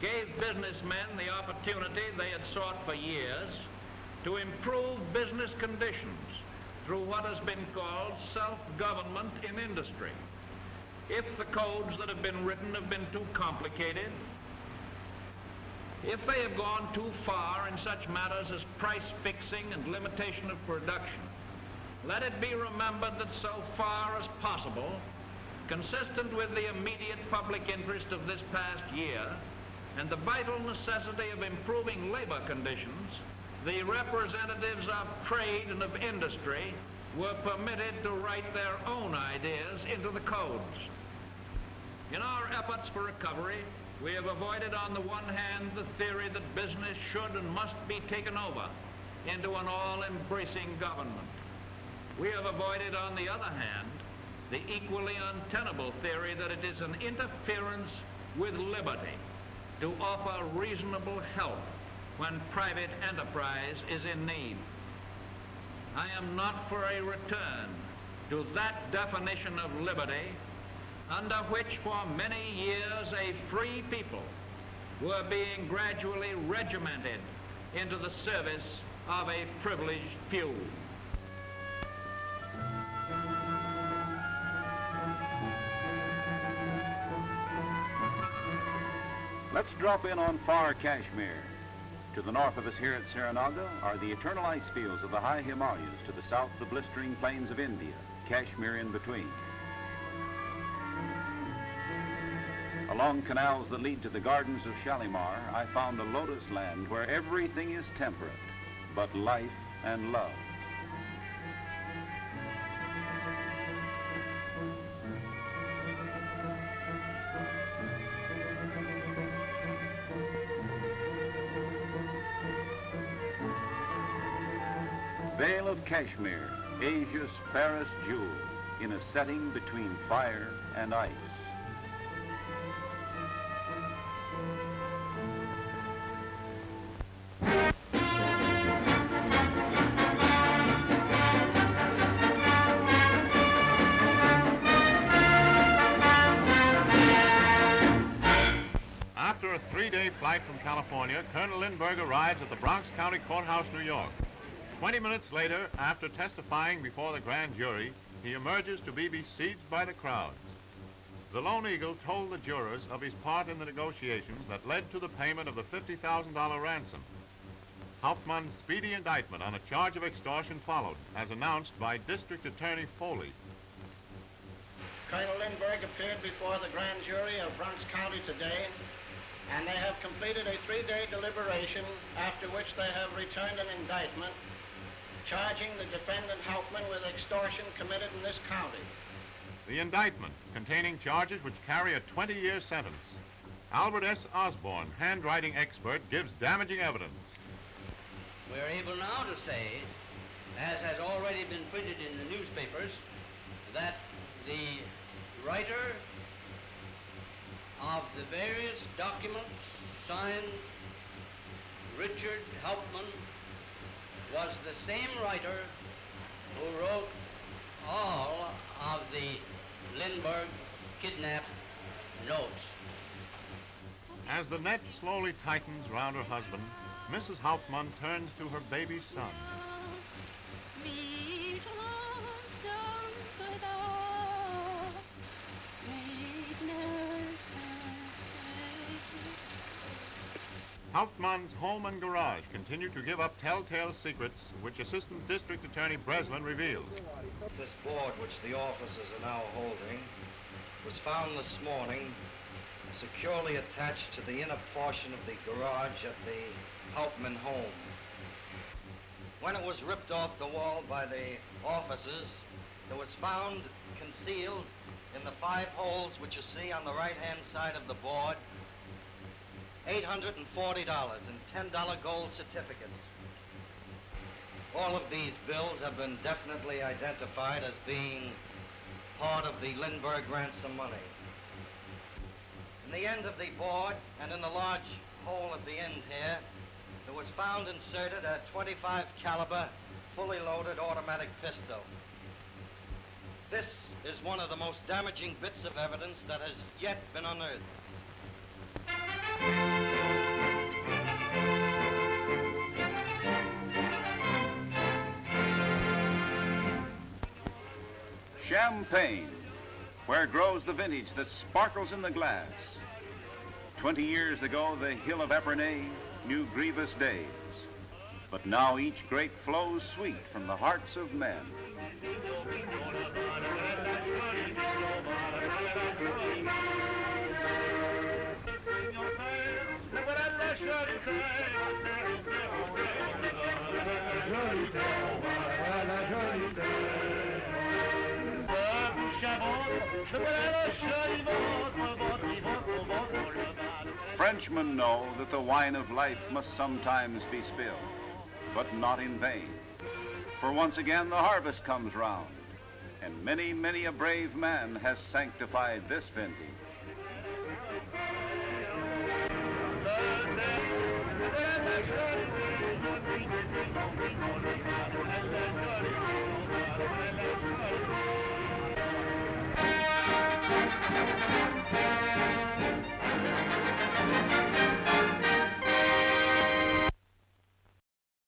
gave businessmen the opportunity they had sought for years to improve business conditions through what has been called self-government in industry. If the codes that have been written have been too complicated, if they have gone too far in such matters as price fixing and limitation of production, let it be remembered that so far as possible, consistent with the immediate public interest of this past year and the vital necessity of improving labor conditions, the representatives of trade and of industry were permitted to write their own ideas into the codes. In our efforts for recovery, we have avoided on the one hand the theory that business should and must be taken over into an all-embracing government. We have avoided on the other hand the equally untenable theory that it is an interference with liberty to offer reasonable help when private enterprise is in need. I am not for a return to that definition of liberty under which for many years a free people were being gradually regimented into the service of a privileged few. Let's drop in on far Kashmir. To the north of us here at Srinagar are the eternal ice fields of the high Himalayas, to the south the blistering plains of India, Kashmir in between. Along canals that lead to the gardens of Shalimar, I found a lotus land where everything is temperate, but life and love. Vale of Kashmir, Asia's fairest jewel, in a setting between fire and ice. After a 3-day flight from California, Colonel Lindbergh arrives at the Bronx County Courthouse, New York. 20 minutes later, after testifying before the grand jury, he emerges to be besieged by the crowds. The Lone Eagle told the jurors of his part in the negotiations that led to the payment of the $50,000 ransom. Hauptmann's speedy indictment on a charge of extortion followed, as announced by District Attorney Foley. Colonel Lindbergh appeared before the grand jury of Bronx County today, and they have completed a 3-day deliberation, after which they have returned an indictment charging the defendant Hauptmann with extortion committed in this county. The indictment, containing charges which carry a 20-year sentence. Albert S. Osborne, handwriting expert, gives damaging evidence. We're able now to say, as has already been printed in the newspapers, that the writer of the various documents signed Richard Hauptmann was the same writer who wrote all of the Lindbergh kidnap notes. As the net slowly tightens round her husband, Mrs. Hauptmann turns to her baby son. Hauptmann's home and garage continue to give up telltale secrets which Assistant District Attorney Breslin reveals. This board, which the officers are now holding, was found this morning securely attached to the inner portion of the garage at the Hauptmann home. When it was ripped off the wall by the officers, it was found concealed in the 5 holes which you see on the right-hand side of the board, $840 in $10 gold certificates. All of these bills have been definitely identified as being part of the Lindbergh ransom money. In the end of the board and in the large hole at the end here, there was found inserted a .25 caliber, fully loaded automatic pistol. This is one of the most damaging bits of evidence that has yet been unearthed. Champagne, where grows the vintage that sparkles in the glass. 20 years ago, the hill of Epernay knew grievous days, but now each grape flows sweet from the hearts of men. Frenchmen know that the wine of life must sometimes be spilled, but not in vain. For once again the harvest comes round, and many, many a brave man has sanctified this vintage.